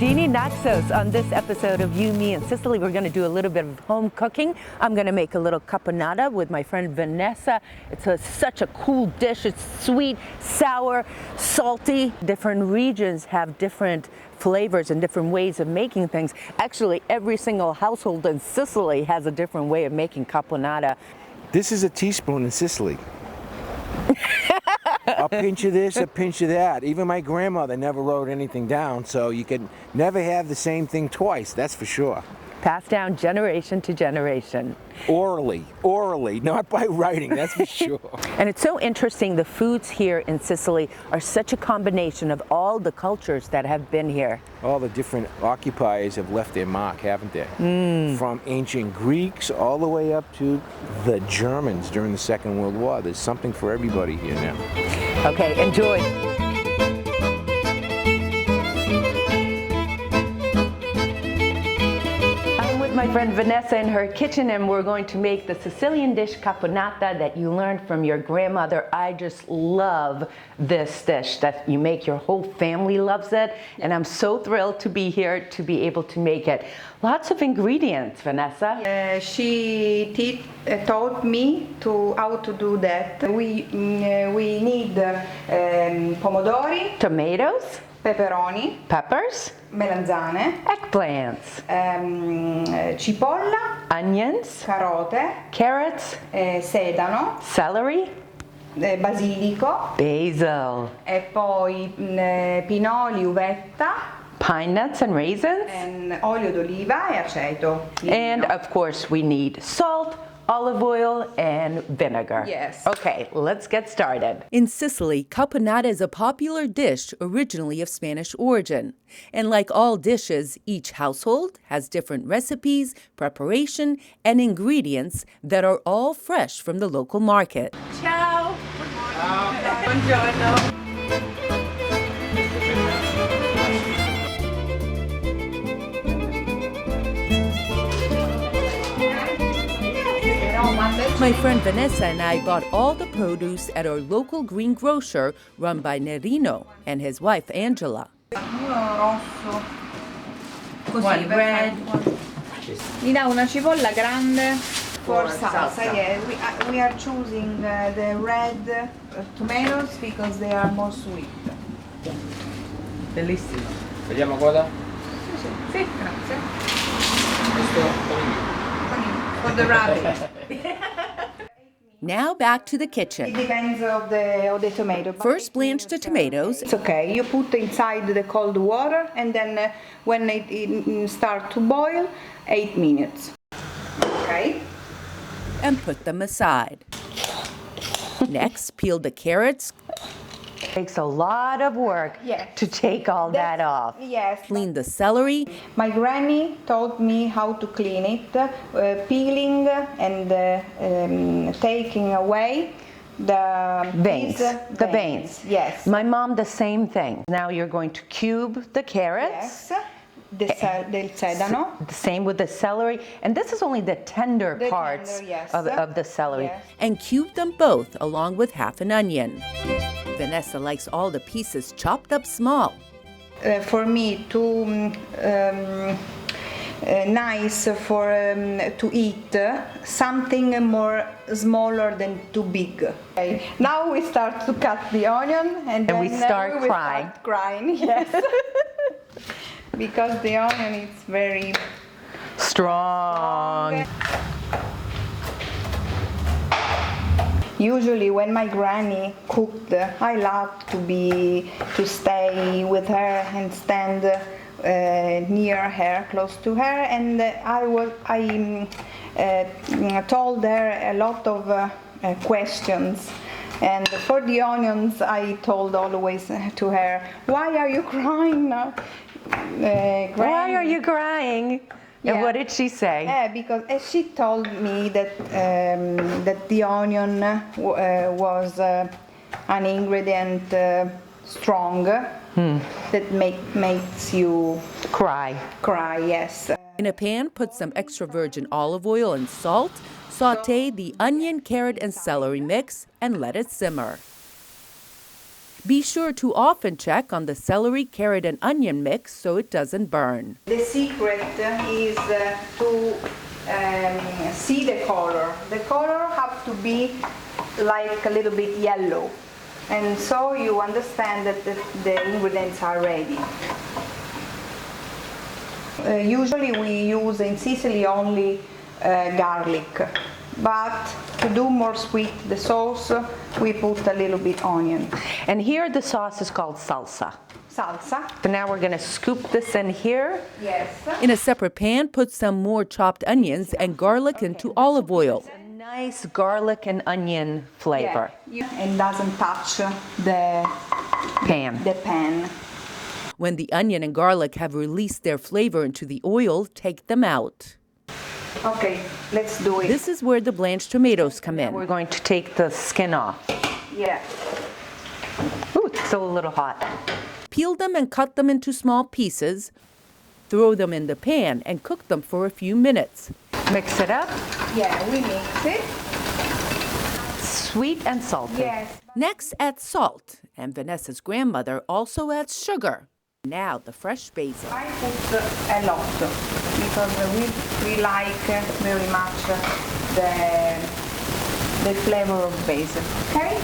Dini Naxos. On this episode of You, Me, and Sicily, we're going to do a little bit of home cooking. I'm going to make a little caponata with my friend Vanessa. It's such a cool dish. It's sweet, sour, salty. Different regions have different flavors and different ways of making things. Actually, every single household in Sicily has a different way of making caponata. This is a teaspoon in Sicily. A pinch of this, a pinch of that. Even my grandmother never wrote anything down, so you can never have the same thing twice, that's for sure. Passed down generation to generation. Orally, not by writing, that's for sure. And it's so interesting, the foods here in Sicily are such a combination of all the cultures that have been here. All the different occupiers have left their mark, haven't they? From ancient Greeks all the way up to the Germans during the Second World War. There's something for everybody here now. Okay, enjoy. My friend Vanessa in her kitchen, and we're going to make the Sicilian dish caponata that you learned from your grandmother. I just love this dish that you make. Your whole family loves it, and I'm so thrilled to be here to be able to make it. Lots of ingredients, Vanessa. She taught me how to do that. We need pomodori, Tomatoes, peperoni, peppers, melanzane, eggplants, cipolla, onions, carote, carrots, sedano, celery, basilico, basil, e poi pinoli, uvetta, pine nuts and raisins, and olio d'oliva e aceto. And of course we need salt, olive oil, and vinegar. Yes. Okay, let's get started. In Sicily, caponata is a popular dish originally of Spanish origin. And like all dishes, each household has different recipes, preparation, and ingredients that are all fresh from the local market. Ciao. Buongiorno. My friend Vanessa and I bought all the produce at our local greengrocer run by Nerino and his wife Angela. One red. Mi dà una cipolla grande for salsa. Yeah, we are choosing the red tomatoes because they are more sweet. Bellissimo. Vediamo cosa? Sì, grazie. For the rabbit. Now back to the It kitchen. depends of the tomato. First blanch the tomatoes. It's okay. You put inside the cold water, and then when it start to boil, 8 minutes. Okay. And put them aside. Next, peel the carrots. Takes a lot of work to take all that off. Yes. Clean the celery. My granny taught me how to clean it, peeling and taking away the Veins. The veins. Yes. My mom, the same thing. Now you're going to cube the carrots. Yes. Del sedano. The same with the celery. And this is only the tender parts of the celery. Yes. And cube them both along with half an onion. Vanessa likes all the pieces chopped up small. For me, too nice for to eat something more smaller than too big. Okay. Now we start to cut the onion, and then we start we crying. Start crying, yes. Because the onion is very Strong. Usually when my granny cooked, I loved to stay with her and stand near her, close to her, and I told her a lot of questions. And for the onions, I told always to her, "Why are you crying now? Why are you crying?" And what did she say? Because she told me that the onion was an ingredient strong that makes you Cry. Yes. In a pan, put some extra virgin olive oil and salt. Sauté the onion, carrot, and celery mix and let it simmer. Be sure to often check on the celery, carrot, and onion mix so it doesn't burn. The secret is to see the color. The color have to be like a little bit yellow, and so you understand that the ingredients are ready. Usually we use in Sicily only garlic, but to do more sweet the sauce, we put a little bit onion. And here the sauce is called salsa. Salsa. So now we're going to scoop this in here. Yes. In a separate pan, put some more chopped onions and garlic into olive oil. A nice garlic and onion flavor. Yeah. And doesn't touch the pan. When the onion and garlic have released their flavor into the oil, take them out. Okay, let's do it. This is where the blanched tomatoes come in. We're going to take the skin off. Yeah. Ooh, it's still a little hot. Peel them and cut them into small pieces. Throw them in the pan and cook them for a few minutes. Mix it up. Yeah, we mix it. Sweet and salty. Yes. Next, add salt. And Vanessa's grandmother also adds sugar. Now the fresh basil. I put a lot because we like very much the flavor of basil. Okay?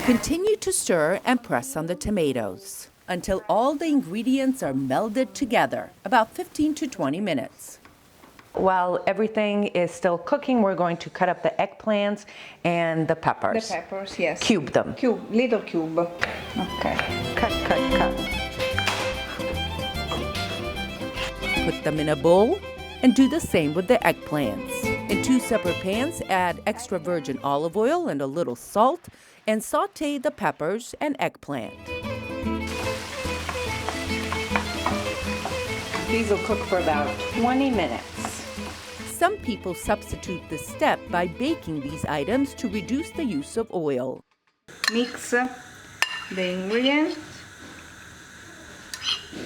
Continue to stir and press on the tomatoes until all the ingredients are melded together, about 15 to 20 minutes. While everything is still cooking, we're going to cut up the eggplants and the peppers. The peppers, yes. Cube them. Little cube. Okay. Cut. Put them in a bowl and do the same with the eggplants. In 2 separate pans, add extra virgin olive oil and a little salt and saute the peppers and eggplant. These will cook for about 20 minutes. Some people substitute this step by baking these items to reduce the use of oil. Mix the ingredients.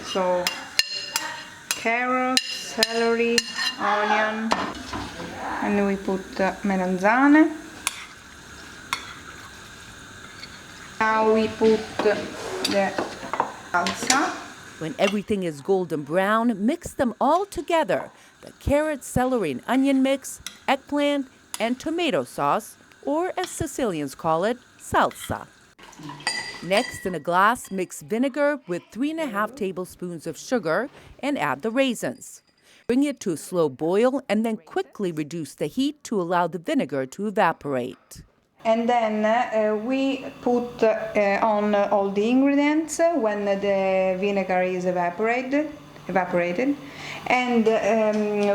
So, carrots, celery, onion, and we put melanzane. Now we put the salsa. When everything is golden brown, mix them all together. The carrot, celery, and onion mix, eggplant, and tomato sauce, or as Sicilians call it, salsa. Next, in a glass, mix vinegar with 3½ tablespoons of sugar and add the raisins. Bring it to a slow boil and then quickly reduce the heat to allow the vinegar to evaporate. And then we put on all the ingredients when the vinegar is evaporated, and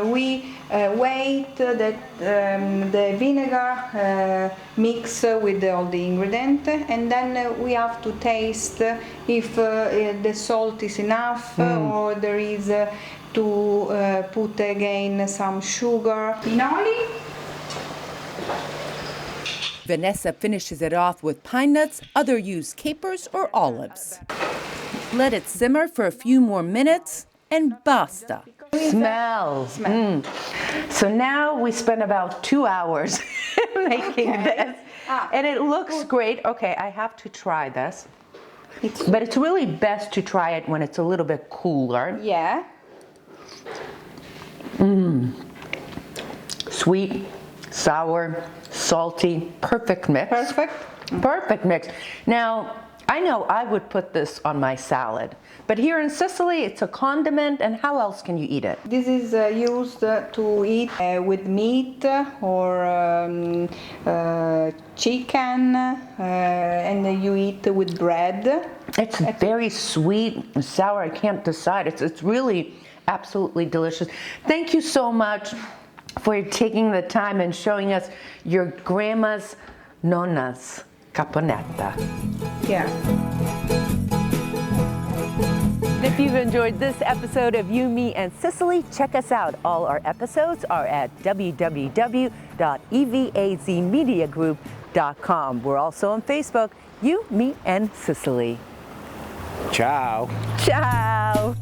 we wait that the vinegar mix with all the ingredients, and then we have to taste if the salt is enough or there is to put again some sugar. Pinoli. Vanessa finishes it off with pine nuts, others use capers or olives. Let it simmer for a few more minutes and basta. Smells. So now we spent about 2 hours making this, and it looks great. Okay, I have to try this. But it's really best to try it when it's a little bit cooler. Yeah. Sweet, sour, salty, perfect mix. Perfect mix. Now, I know I would put this on my salad, but here in Sicily, it's a condiment, and how else can you eat it? This is used to eat with meat or chicken, and you eat with bread. It's very sweet and sour. I can't decide. It's really absolutely delicious. Thank you so much for taking the time and showing us your grandma's nonna's caponata. Yeah. If you've enjoyed this episode of You, Me, and Sicily, check us out. All our episodes are at www.evazmediagroup.com. We're also on Facebook, You, Me, and Sicily. Ciao. Ciao.